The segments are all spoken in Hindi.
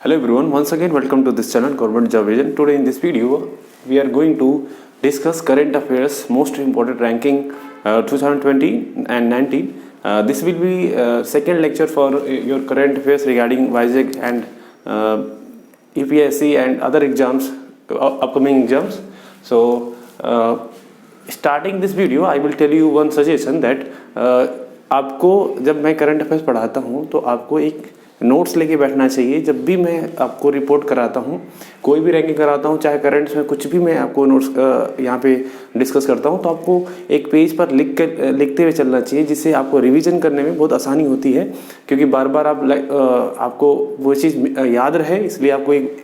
Hello everyone, once again welcome to this channel Government Job Vision. Today in this video we are going to discuss current affairs most important ranking 2020 and 19. This will be second lecture for your current affairs regarding WISAC and UPSC and other exams, upcoming exams. So starting this video I will tell you one suggestion that आपको जब मैं करंट अफेयर्स पढ़ाता हूँ तो आपको एक नोट्स लेके बैठना चाहिए। जब भी मैं आपको रिपोर्ट कराता हूँ, कोई भी रैंकिंग कराता हूँ, चाहे करंट्स में कुछ भी मैं आपको नोट्स यहाँ पे डिस्कस करता हूँ, तो आपको एक पेज पर लिखते हुए चलना चाहिए, जिससे आपको रिवीजन करने में बहुत आसानी होती है। क्योंकि बार बार आपको वो चीज़ याद रहे, इसलिए आपको एक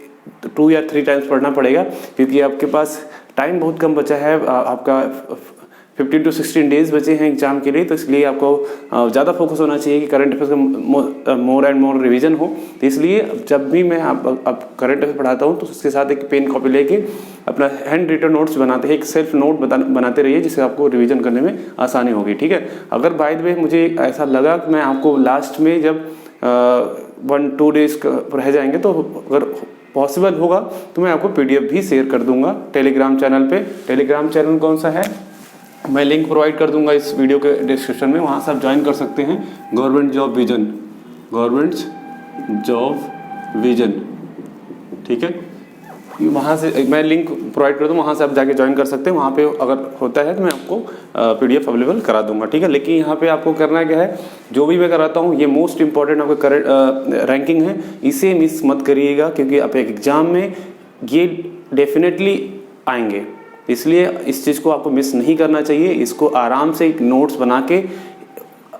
2 या 3 टाइम्स पढ़ना पड़ेगा, क्योंकि आपके पास टाइम बहुत कम बचा है। आपका 15 to 16 डेज बचे हैं एग्जाम के लिए, तो इसलिए आपको ज़्यादा फोकस होना चाहिए कि करंट अफेयर्स का मोर एंड मोर रिवीजन हो। तो इसलिए जब भी मैं आप करंट अफेयर पढ़ाता हूँ तो उसके साथ एक पेन कॉपी लेके अपना हैंड रिटन नोट्स बनाते हैं, एक सेल्फ नोट बनाते रहिए, जिससे आपको रिवीजन करने में आसानी होगी। ठीक है, अगर बाय द वे मुझे ऐसा लगा कि मैं आपको लास्ट में जब 1-2 डेज रह जाएंगे, तो अगर पॉसिबल होगा तो मैं आपको PDF भी शेयर कर दूंगा टेलीग्राम चैनल पे। टेलीग्राम चैनल कौन सा है, मैं लिंक प्रोवाइड कर दूंगा इस वीडियो के डिस्क्रिप्शन में, वहाँ से आप ज्वाइन कर सकते हैं। Government job vision, government job vision, ठीक है, वहाँ से मैं लिंक प्रोवाइड कर दूँ, वहाँ से आप जाके ज्वाइन कर सकते हैं। वहाँ पे अगर होता है तो मैं आपको PDF अवेलेबल करा दूंगा। ठीक है, लेकिन यहाँ पे आपको करना क्या है, जो भी मैं कराता हूँ ये मोस्ट इंपॉर्टेंट आपका करंट रैंकिंग है, इसे मिस मत करिएगा, क्योंकि आप एक एग्जाम में ये डेफिनेटली आएंगे, इसलिए इस चीज़ को आपको मिस नहीं करना चाहिए। इसको आराम से एक नोट्स बना के,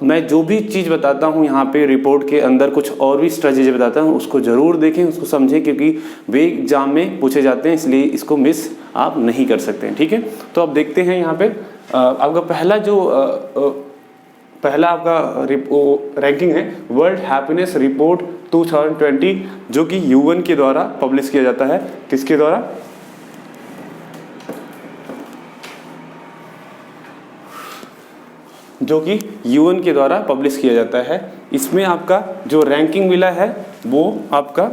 मैं जो भी चीज़ बताता हूँ यहाँ पे रिपोर्ट के अंदर कुछ और भी स्ट्रेटेजी बताता हूँ, उसको ज़रूर देखें, उसको समझें, क्योंकि वे एग्जाम में पूछे जाते हैं, इसलिए इसको मिस आप नहीं कर सकते हैं। ठीक है, तो अब देखते हैं यहाँ पे आपका पहला आपका रैंकिंग है वर्ल्ड हैप्पीनेस रिपोर्ट 2020, जो कि UN के द्वारा पब्लिश किया जाता है। किसके द्वारा, जो कि UN के द्वारा पब्लिश किया जाता है। इसमें आपका जो रैंकिंग मिला है वो आपका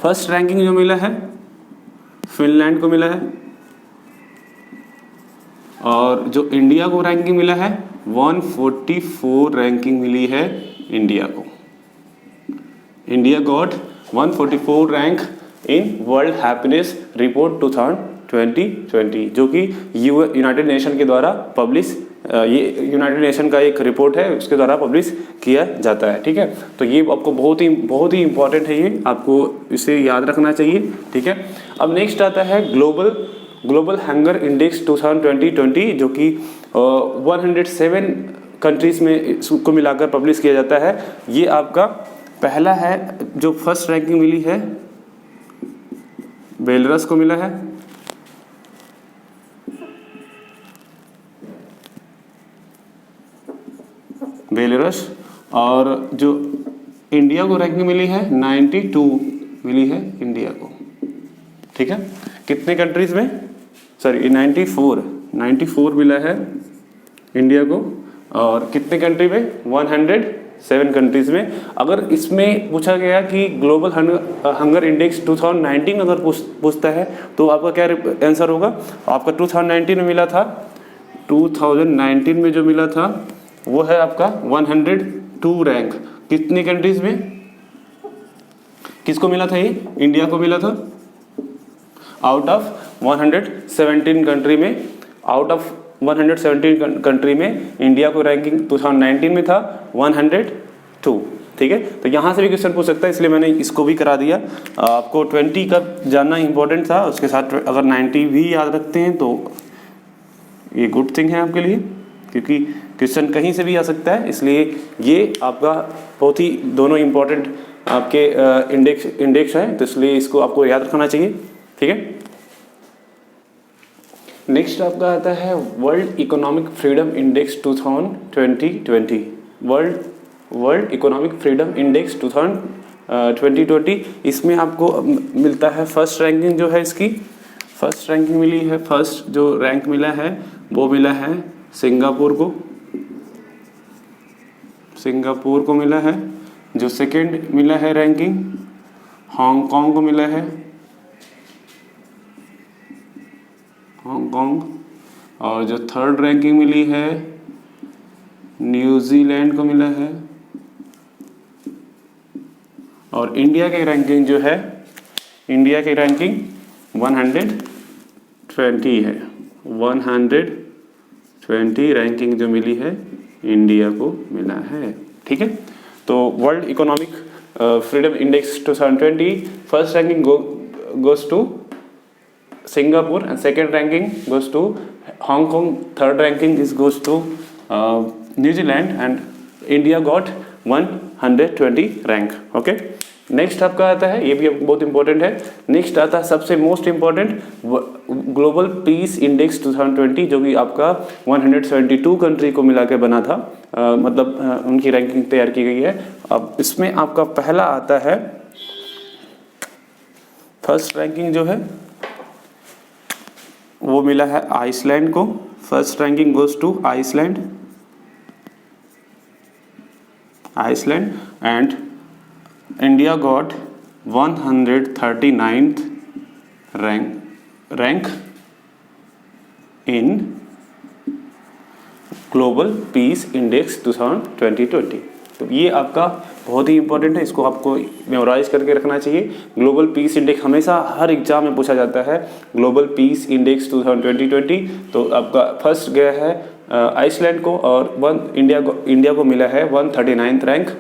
फर्स्ट रैंकिंग जो मिला है फिनलैंड को मिला है, और जो इंडिया को रैंकिंग मिला है 144 रैंकिंग मिली है इंडिया को। India got 144 rank in world happiness report 2020, जो कि यूनाइटेड नेशन के द्वारा पब्लिश, ये यूनाइटेड नेशन का एक रिपोर्ट है, उसके द्वारा पब्लिश किया जाता है। ठीक है, तो ये आपको बहुत ही इंपॉर्टेंट है, ये आपको इसे याद रखना चाहिए। ठीक है, अब नेक्स्ट आता है ग्लोबल हंगर इंडेक्स 2020, जो कि 107 कंट्रीज में इसको मिलाकर पब्लिश किया जाता है। ये आपका पहला है, जो फर्स्ट रैंकिंग मिली है बेलारूस को मिला है, बेलारूस, और जो इंडिया को रैंकिंग मिली है 92 मिली है इंडिया को। ठीक है, कितने कंट्रीज में, सॉरी 94 मिला है इंडिया को, और कितने कंट्री में, 107 कंट्रीज में। अगर इसमें पूछा गया कि ग्लोबल हंगर इंडेक्स 2019 अगर पूछता है तो आपका क्या आंसर होगा, आपका 2019 में मिला था, 2019 में जो मिला था वो है आपका 102 रैंक। कितनी कंट्रीज में, किसको मिला था, ये इंडिया को मिला था। आउट ऑफ 117 कंट्री में, आउट ऑफ 117 कंट्री में इंडिया को रैंकिंग 2019 में था 102। ठीक है, तो यहाँ से भी क्वेश्चन पूछ सकता है, इसलिए मैंने इसको भी करा दिया। आपको 20 का जानना इंपॉर्टेंट था, उसके साथ अगर 90 भी याद रखते हैं तो ये गुड थिंग है आपके लिए, क्योंकि क्वेश्चन कहीं से भी आ सकता है, इसलिए ये आपका बहुत ही दोनों इंपॉर्टेंट आपके इंडेक्स है, तो इसलिए इसको आपको याद रखना चाहिए। ठीक है, नेक्स्ट आपका आता है world economic freedom index 2020, world economic freedom index 2020। इसमें आपको मिलता है फर्स्ट रैंकिंग, जो है इसकी फर्स्ट रैंकिंग मिली है, फर्स्ट जो रैंक मिला है वो मिला है सिंगापुर को मिला है। जो सेकंड मिला है रैंकिंग हांगकांग को मिला है, हांगकांग। और जो थर्ड रैंकिंग मिली है न्यूजीलैंड को मिला है। और इंडिया की रैंकिंग जो है, इंडिया की रैंकिंग 120 है, 120 रैंकिंग जो मिली है इंडिया को मिला है। ठीक है, तो world economic freedom index 2020 first ranking goes to Singapore and second ranking goes to Hong Kong, third ranking goes to New Zealand and India got 120 rank. Okay, next आपका आता है, ये भी बहुत इंपॉर्टेंट है, नेक्स्ट आता है सबसे most important global peace index 2020 जो कि आपका 172 कंट्री को मिला के बना था, मतलब उनकी रैंकिंग तैयार की गई है। अब इसमें आपका पहला आता है, फर्स्ट रैंकिंग जो है वो मिला है आइसलैंड को, first ranking goes to Iceland, Iceland and India got 139th rank in global peace index 2020। तो ये आपका बहुत ही इंपॉर्टेंट है, इसको आपको मेमोराइज करके रखना चाहिए। ग्लोबल पीस इंडेक्स हमेशा हर एग्जाम में पूछा जाता है, ग्लोबल पीस इंडेक्स 2020। तो आपका फर्स्ट गया है आइसलैंड को और इंडिया को मिला है 139th रैंक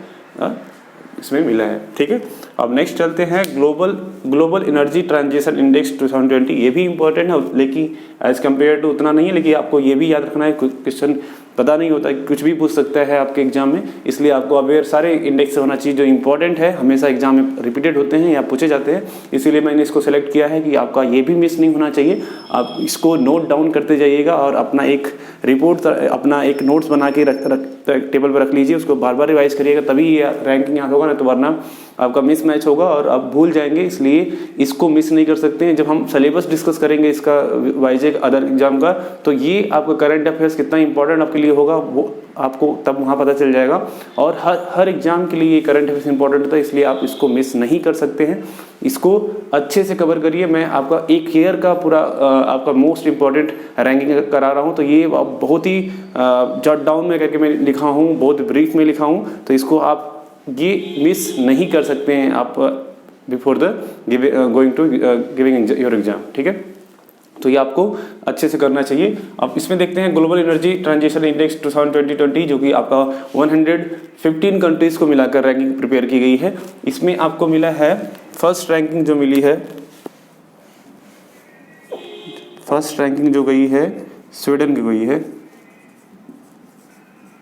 इसमें मिला है। ठीक है, अब नेक्स्ट चलते हैं ग्लोबल एनर्जी ट्रांजिशन इंडेक्स 2020। ये भी इंपॉर्टेंट है, लेकिन एज कम्पेयर टू उतना नहीं है, लेकिन आपको ये भी याद रखना है, क्वेश्चन पता नहीं होता, कुछ भी पूछ सकता है आपके एग्जाम में, इसलिए आपको अवेयर सारे इंडेक्स से होना चाहिए जो इंपॉर्टेंट है, हमेशा एग्जाम में रिपीटेड होते हैं या पूछे जाते हैं, इसीलिए मैंने इसको सेलेक्ट किया है कि आपका ये भी मिस नहीं होना चाहिए। आप इसको नोट डाउन करते जाइएगा और अपना एक रिपोर्ट, अपना एक नोट्स बना के टेबल पर रख लीजिए, उसको बार बार रिवाइज करिएगा, तभी ये रैंकिंग याद होगा, ना तो वरना आपका मिस मैच होगा और आप भूल जाएंगे। इसलिए इसको मिस नहीं कर सकते हैं। जब हम सिलेबस डिस्कस करेंगे इसका वाइजेक अदर एग्जाम का, तो ये आपका करंट अफेयर्स कितना इंपॉर्टेंट आपके लिए होगा वो आपको तब वहाँ पता चल जाएगा। और हर एग्जाम के लिए ये करंट अफेयर्स इंपॉर्टेंट होता है, इसलिए आप इसको मिस नहीं कर सकते हैं। इसको अच्छे से कवर करिए। मैं आपका एक ईयर का पूरा आपका मोस्ट इंपॉर्टेंट रैंकिंग करा रहा हूँ, तो ये बहुत ही जॉट डाउन में करके मैं लिखा हूँ, बहुत ब्रीफ में लिखा हूँ, तो इसको आप ये मिस नहीं कर सकते हैं आप before the going to giving your exam. ठीक है, तो ये आपको अच्छे से करना चाहिए। अब इसमें देखते हैं ग्लोबल एनर्जी ट्रांजिशन इंडेक्स 2020 जो कि आपका 115 कंट्रीज को मिलाकर रैंकिंग प्रिपेयर की गई है। इसमें आपको मिला है फर्स्ट रैंकिंग जो मिली है, फर्स्ट रैंकिंग जो गई है स्वीडन की गई है,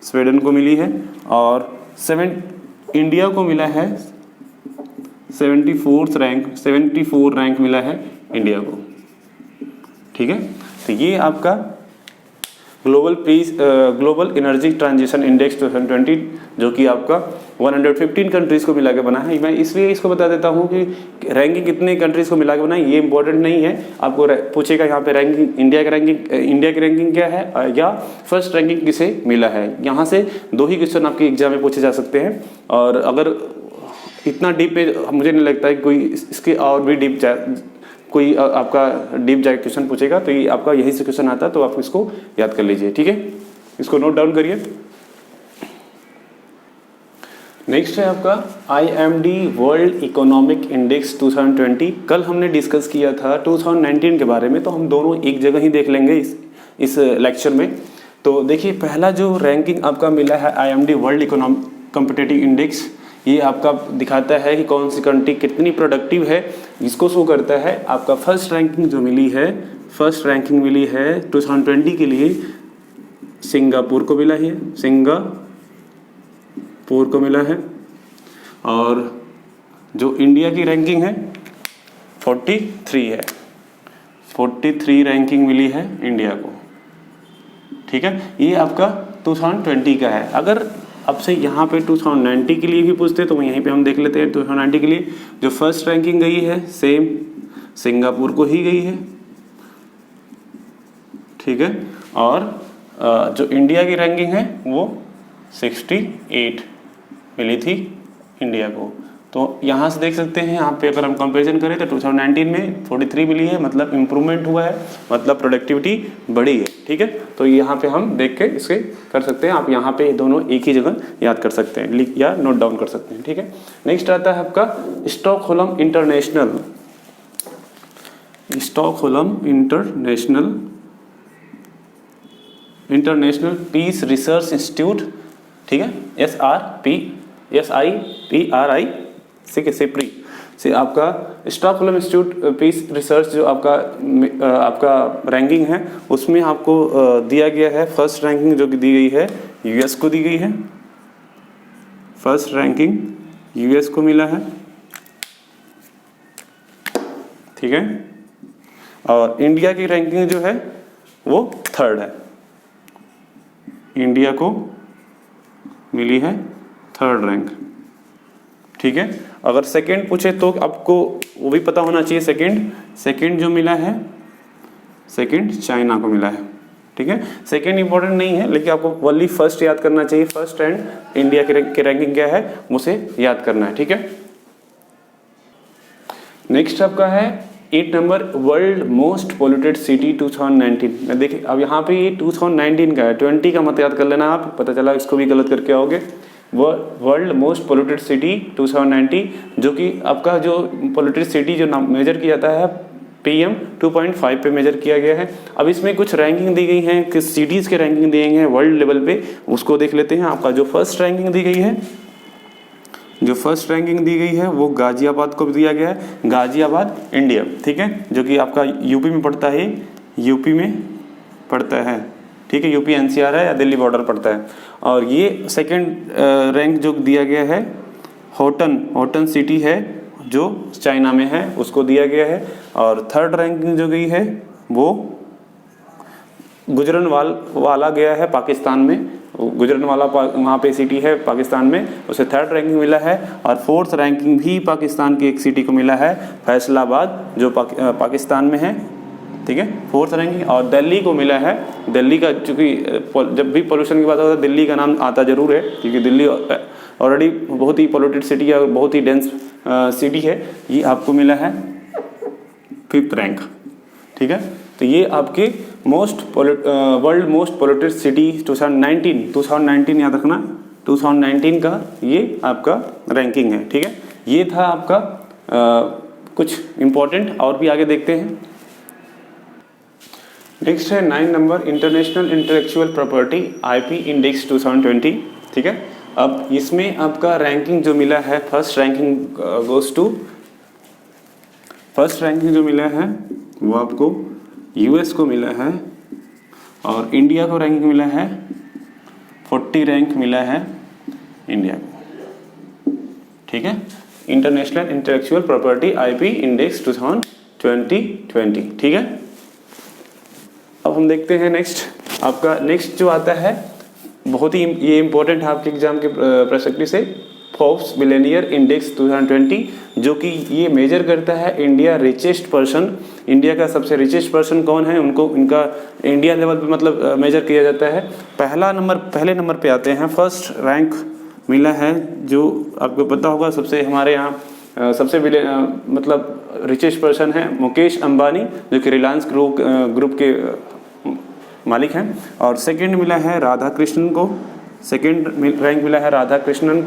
स्वीडन को मिली है। और इंडिया को मिला है 74 रैंक मिला है इंडिया को। ठीक है, तो ये आपका ग्लोबल एनर्जी ट्रांजिशन इंडेक्स 2020 जो कि आपका 115 कंट्रीज को मिला के बना है। मैं इसलिए इसको बता देता हूँ कि रैंकिंग कितने कंट्रीज को मिला के बना है ये इंपॉर्टेंट नहीं है। आपको पूछेगा यहाँ पे रैंकिंग इंडिया की रैंकिंग क्या है या फर्स्ट रैंकिंग किसे मिला है। यहाँ से दो ही क्वेश्चन आपके एग्जाम में पूछे जा सकते हैं। और अगर इतना डीप पे मुझे नहीं लगता है कोई इसके और भी डीप कोई आपका डीप जाके क्वेश्चन पूछेगा, तो ये आपका यही से क्वेश्चन आता है, तो आप इसको याद कर लीजिए। ठीक है, इसको नोट डाउन करिए। नेक्स्ट है आपका IMD वर्ल्ड इकोनॉमिक इंडेक्स 2020। कल हमने डिस्कस किया था 2019 के बारे में, तो हम दोनों एक जगह ही देख लेंगे इस लेक्चर में। तो देखिए, पहला जो रैंकिंग आपका मिला है IMD world economic competitive index, ये आपका दिखाता है कि कौन सी कंट्री कितनी प्रोडक्टिव है, इसको शो करता है। आपका फर्स्ट रैंकिंग जो मिली है, फर्स्ट रैंकिंग मिली है 2020 के लिए सिंगापुर को मिला है, सिंगापुर को मिला है। और जो इंडिया की रैंकिंग है 43 है, 43 रैंकिंग मिली है इंडिया को। ठीक है, ये आपका 2020 का है। अगर अब से यहाँ पे 2090 के लिए भी पूछते तो यहीं पे हम देख लेते हैं। 2090 के लिए जो फर्स्ट रैंकिंग गई है सेम सिंगापुर को ही गई है। ठीक है, और जो इंडिया की रैंकिंग है वो 68 मिली थी इंडिया को। तो यहाँ से देख सकते हैं, यहाँ पे अगर हम कंपैरिजन करें तो 2019 में 43 मिली है, मतलब इम्प्रूवमेंट हुआ है, मतलब प्रोडक्टिविटी बढ़ी है। ठीक है, तो यहाँ पे हम देख के इसे कर सकते हैं। आप यहाँ पे दोनों एक ही जगह याद कर सकते हैं, लिख या नोट डाउन कर सकते हैं। ठीक है, नेक्स्ट आता है आपका Stockholm International Peace Research Institute. ठीक है, SIPRI सिप्री से आपका स्टॉकहोल्म इंस्टीट्यूट पीस रिसर्च जो आपका रैंकिंग है, उसमें आपको दिया गया है फर्स्ट रैंकिंग जो कि दी गई है यूएस को दी गई है। फर्स्ट रैंकिंग यूएस को मिला है। ठीक है, और इंडिया की रैंकिंग जो है वो थर्ड है, इंडिया को मिली है थर्ड रैंक। ठीक है, अगर सेकंड पूछे तो आपको वो भी पता होना चाहिए। सेकंड जो मिला है, सेकंड चाइना को मिला है। ठीक है, सेकंड इंपॉर्टेंट नहीं है, लेकिन आपको ओनली फर्स्ट याद करना चाहिए। फर्स्ट एंड इंडिया की रैंकिंग क्या है उसे याद करना है। ठीक है, नेक्स्ट आपका है 8 number world most polluted city 2019। देखिए अब यहाँ पे ये 2019 का है, 20 का मत याद कर लेना आप, पता चला इसको भी गलत करके आओगे। वर्ल्ड मोस्ट पोल्यूटेड सिटी 2019, जो कि आपका जो पोल्यूटेड सिटी जो मेजर किया जाता है PM 2.5 पे मेजर किया गया है। अब इसमें कुछ रैंकिंग दी गई हैं, किस सिटीज़ के रैंकिंग दिए गए हैं वर्ल्ड लेवल पे, उसको देख लेते हैं। आपका जो फर्स्ट रैंकिंग दी गई है वो गाजियाबाद को दिया गया है, गाजियाबाद इंडिया। ठीक है, जो कि आपका यूपी में पड़ता है। ठीक है, यूपी NCR है या दिल्ली बॉर्डर पड़ता है। और ये सेकंड रैंक जो दिया गया है होटन सिटी है जो चाइना में है, उसको दिया गया है। और थर्ड रैंकिंग जो गई है वो गुजरनवाला गया है पाकिस्तान में, गुजरनवाला वहाँ पे सिटी है पाकिस्तान में, उसे थर्ड रैंकिंग मिला है। और फोर्थ रैंकिंग भी पाकिस्तान की एक सिटी को मिला है, फैसलाबाद, जो पाकिस्तान में है। ठीक है, फोर्थ रैंकिंग। और दिल्ली को मिला है, दिल्ली का चूँकि जब भी पोल्यूशन की बात होता है दिल्ली का नाम आता जरूर है, क्योंकि दिल्ली ऑलरेडी बहुत ही पोल्यूटेड सिटी है और बहुत ही डेंस सिटी है। ये आपको मिला है 5th रैंक। ठीक है, तो ये आपके वर्ल्ड मोस्ट पोल्यूटेड सिटी 2019 याद रखना, 2019 का ये आपका रैंकिंग है। ठीक है, ये था आपका कुछ इम्पोर्टेंट, और भी आगे देखते हैं। नेक्स्ट है 9 number international intellectual property IP index 2020। ठीक है, अब इसमें आपका रैंकिंग जो मिला है, फर्स्ट रैंकिंग जो मिला है वो आपको US को मिला है, और इंडिया को रैंकिंग मिला है 40 रैंक मिला है इंडिया को। ठीक है, international intellectual property IP index 2020। ठीक है, अब हम देखते हैं नेक्स्ट। आपका नेक्स्ट जो आता है बहुत ही ये इम्पोर्टेंट है आपके एग्जाम के पर्सपेक्टिव से, फोर्ब्स मिलेनियर इंडेक्स 2020, जो कि ये मेजर करता है इंडिया का सबसे रिचेस्ट पर्सन कौन है, उनको इनका इंडिया लेवल पे मतलब मेजर किया जाता है। पहले नंबर पे आते हैं, फर्स्ट रैंक मिला है, जो आपको पता होगा सबसे हमारे यहाँ सबसे मतलब रिचेस्ट पर्सन है मुकेश अंबानी, जो कि रिलायंस ग्रुप के मालिक हैं। और सेकंड मिला है राधा कृष्णन को, सेकंड रैंक मिला है राधा कृष्णन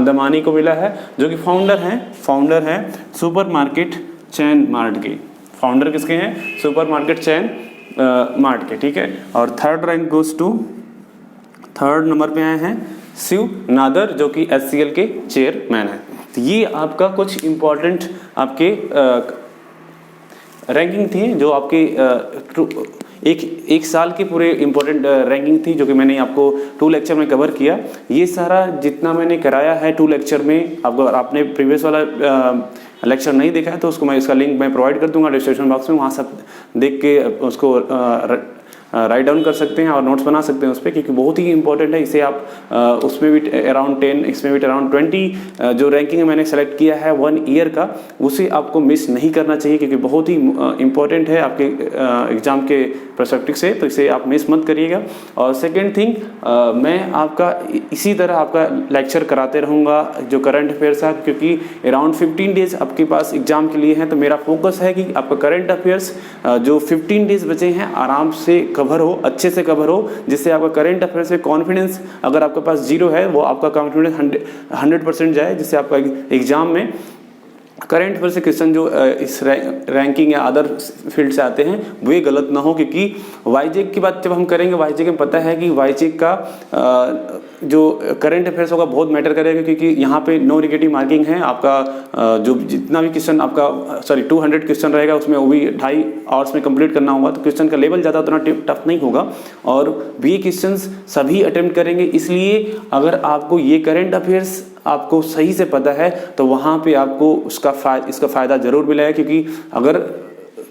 दमानी को मिला है, जो कि फाउंडर हैं सुपर मार्केट चैन मार्ट के। फाउंडर किसके हैं? सुपर मार्केट चैन मार्ट के। ठीक है, और third rank goes to, third number पे आए हैं शिव नादर, जो कि HCL के चेयरमैन हैं। तो ये आपका कुछ इम्पोर्टेंट आपके रैंकिंग थी, जो आपके एक साल की पूरे इम्पोर्टेंट रैंकिंग थी, जो कि मैंने आपको 2 लेक्चर में कवर किया। ये सारा जितना मैंने कराया है 2 लेक्चर में, अगर आपने प्रीवियस वाला लेक्चर नहीं देखा है तो उसको इसका लिंक मैं प्रोवाइड कर दूंगा डिस्क्रिप्शन बॉक्स में, वहाँ सब देख के उसको राइट डाउन कर सकते हैं और नोट्स बना सकते हैं उस पर, क्योंकि बहुत ही इंपॉर्टेंट है। इसे आप उसमें भी अराउंड 10, इसमें भी अराउंड 20 जो रैंकिंग मैंने सेलेक्ट किया है 1 ईयर का, उसे आपको मिस नहीं करना चाहिए, क्योंकि बहुत ही इंपॉर्टेंट है आपके एग्जाम के पर्सपेक्टिव से, तो इसे आप मिस मत करिएगा। और सेकेंड थिंग, मैं आपका इसी तरह आपका लेक्चर कराते रहूँगा जो करंट अफेयर्स है, क्योंकि अराउंड 15 डेज आपके पास एग्जाम के लिए हैं। तो मेरा फोकस है कि आपका करंट अफेयर्स जो 15 डेज बचे हैं आराम से कवर हो, अच्छे से कवर हो, जिससे आपका करंट अफेयर्स में कॉन्फिडेंस अगर आपके पास 0 है, वो आपका कॉन्फिडेंस 100% जाए, जिससे आपका एग्जाम में करंट अफेयर से क्वेश्चन जो इस रैंकिंग या अदर फील्ड से आते हैं वे गलत ना हो। क्योंकि वाईजेक की बात जब हम करेंगे, वाईजेक में पता है कि वाईजेक का जो करंट अफेयर्स होगा बहुत मैटर करेगा, क्योंकि यहाँ पे नो नेगेटिव मार्किंग है। आपका जो जितना भी क्वेश्चन आपका 200 क्वेश्चन रहेगा, उसमें वो भी 2.5 आवर्स में कंप्लीट करना होगा, तो क्वेश्चन का लेवल ज़्यादा उतना टफ नहीं होगा और भी क्वेश्चन सभी अटेम्प्ट करेंगे। इसलिए अगर आपको ये करंट अफेयर्स आपको सही से पता है तो वहाँ पे आपको इसका फ़ायदा ज़रूर मिलेगा, क्योंकि अगर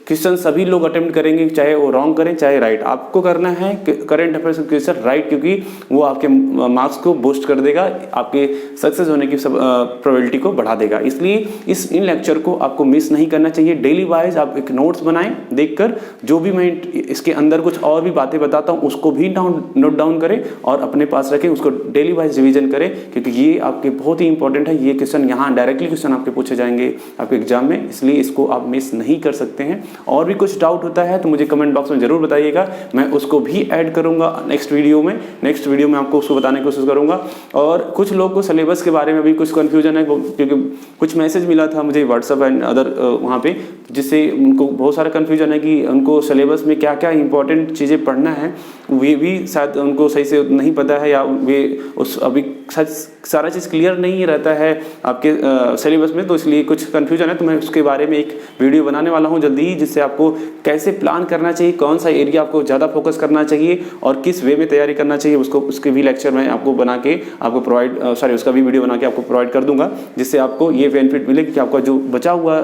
क्वेश्चन सभी लोग अटेम्प्ट करेंगे, चाहे वो रॉन्ग करें चाहे राइट, आपको करना है करंट अफेयर्स क्वेश्चन राइट, क्योंकि वो आपके मार्क्स को बूस्ट कर देगा, आपके सक्सेस होने की प्रोबेबिलिटी को बढ़ा देगा। इसलिए इन लेक्चर को आपको मिस नहीं करना चाहिए। डेली वाइज आप एक नोट्स बनाएं, देखकर जो भी मैं इसके अंदर कुछ और भी बातें बताता हूँ उसको भी नोट डाउन करें और अपने पास रखें, उसको डेली वाइज रिविजन करें, क्योंकि ये आपके बहुत ही इंपॉर्टेंट है। ये क्वेश्चन यहाँ डायरेक्टली क्वेश्चन आपके पूछे जाएंगे आपके एग्जाम में, इसलिए इसको आप मिस नहीं कर सकते हैं। और भी कुछ डाउट होता है तो मुझे कमेंट बॉक्स में ज़रूर बताइएगा, मैं उसको भी ऐड करूंगा नेक्स्ट वीडियो में आपको उसको बताने की कोशिश करूंगा। और कुछ लोग को सिलेबस के बारे में भी कुछ कन्फ्यूजन है, क्योंकि कुछ मैसेज मिला था मुझे व्हाट्सएप एंड अदर वहाँ पे, जिससे उनको बहुत सारा कन्फ्यूजन है कि उनको सिलेबस में क्या क्या इंपॉर्टेंट चीज़ें पढ़ना है, वे भी शायद उनको सही से नहीं पता है, या वे उस अभी सारा चीज़ क्लियर नहीं रहता है आपके सिलेबस में, तो इसलिए कुछ कन्फ्यूजन है। तो मैं उसके बारे में एक वीडियो बनाने वाला हूँ जल्दी ही, जिससे आपको कैसे प्लान करना चाहिए, कौन सा एरिया आपको ज़्यादा फोकस करना चाहिए और किस वे में तैयारी करना चाहिए, उसके भी लेक्चर मैं आपको बना के आपको उसका भी वीडियो बना के आपको प्रोवाइड कर दूंगा, जिससे आपको ये बेनिफिट मिले कि आपका जो बचा हुआ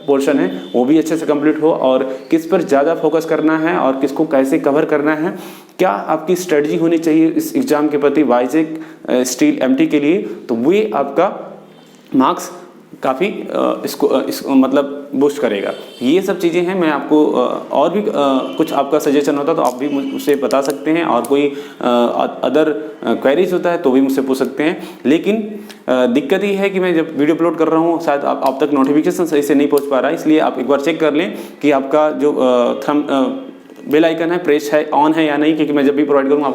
पोर्शन है वो भी अच्छे से कंप्लीट हो, और किस पर ज़्यादा फोकस करना है और किसको कैसे कवर करना है, क्या आपकी स्ट्रेटजी होनी चाहिए इस एग्ज़ाम के प्रति वाईजेक स्टील एमटी के लिए, तो वे आपका मार्क्स काफ़ी इसको मतलब बूस्ट करेगा। ये सब चीज़ें हैं। मैं आपको और भी कुछ आपका सजेशन होता तो आप भी मुझसे बता सकते हैं, और कोई अदर क्वेरीज होता है तो भी मुझसे पूछ सकते हैं। लेकिन दिक्कत ये है कि मैं जब वीडियो अपलोड कर रहा हूँ शायद आप तक नोटिफिकेशन सही से नहीं पहुँच पा रहा है, इसलिए आप एक बार चेक कर लें कि आपका जो बेल आइकन है प्रेस है ऑन है या नहीं, क्योंकि मैं जब भी प्रोवाइड करूँगा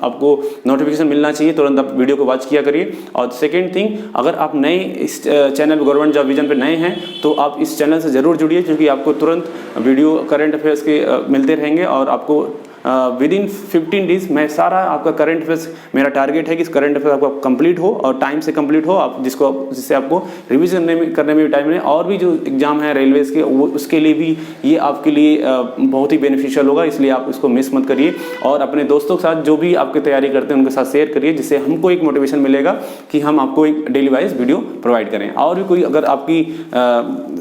आपको नोटिफिकेशन मिलना चाहिए, तुरंत आप वीडियो को वॉच किया करिए। और सेकंड थिंग, अगर आप नए इस चैनल गवर्नमेंट जॉब विजन पे नए हैं तो आप इस चैनल से ज़रूर जुड़िए, क्योंकि आपको तुरंत वीडियो करंट अफेयर्स के मिलते रहेंगे, और आपको विदिन 15 डेज मैं सारा आपका करंट अफेयर्स, मेरा टारगेट है कि करंट अफेयर आपका कंप्लीट हो और टाइम से कंप्लीट हो, आप जिससे आपको रिवीजन करने में भी टाइम मिले, और भी जो एग्जाम है रेलवेज के वो उसके लिए भी ये आपके लिए बहुत ही बेनिफिशियल होगा, इसलिए आप इसको मिस मत करिए। और अपने दोस्तों के साथ जो भी आपकी तैयारी करते हैं उनके साथ शेयर करिए, जिससे हमको एक मोटिवेशन मिलेगा कि हम आपको एक डेली वाइज वीडियो प्रोवाइड करें। और भी कोई अगर आपकी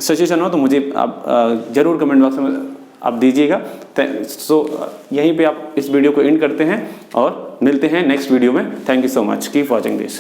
सजेशन हो तो मुझे आप ज़रूर कमेंट बॉक्स में आप दीजिएगा। सो यहीं पे आप इस वीडियो को एंड करते हैं और मिलते हैं नेक्स्ट वीडियो में। Thank you so much, keep watching this.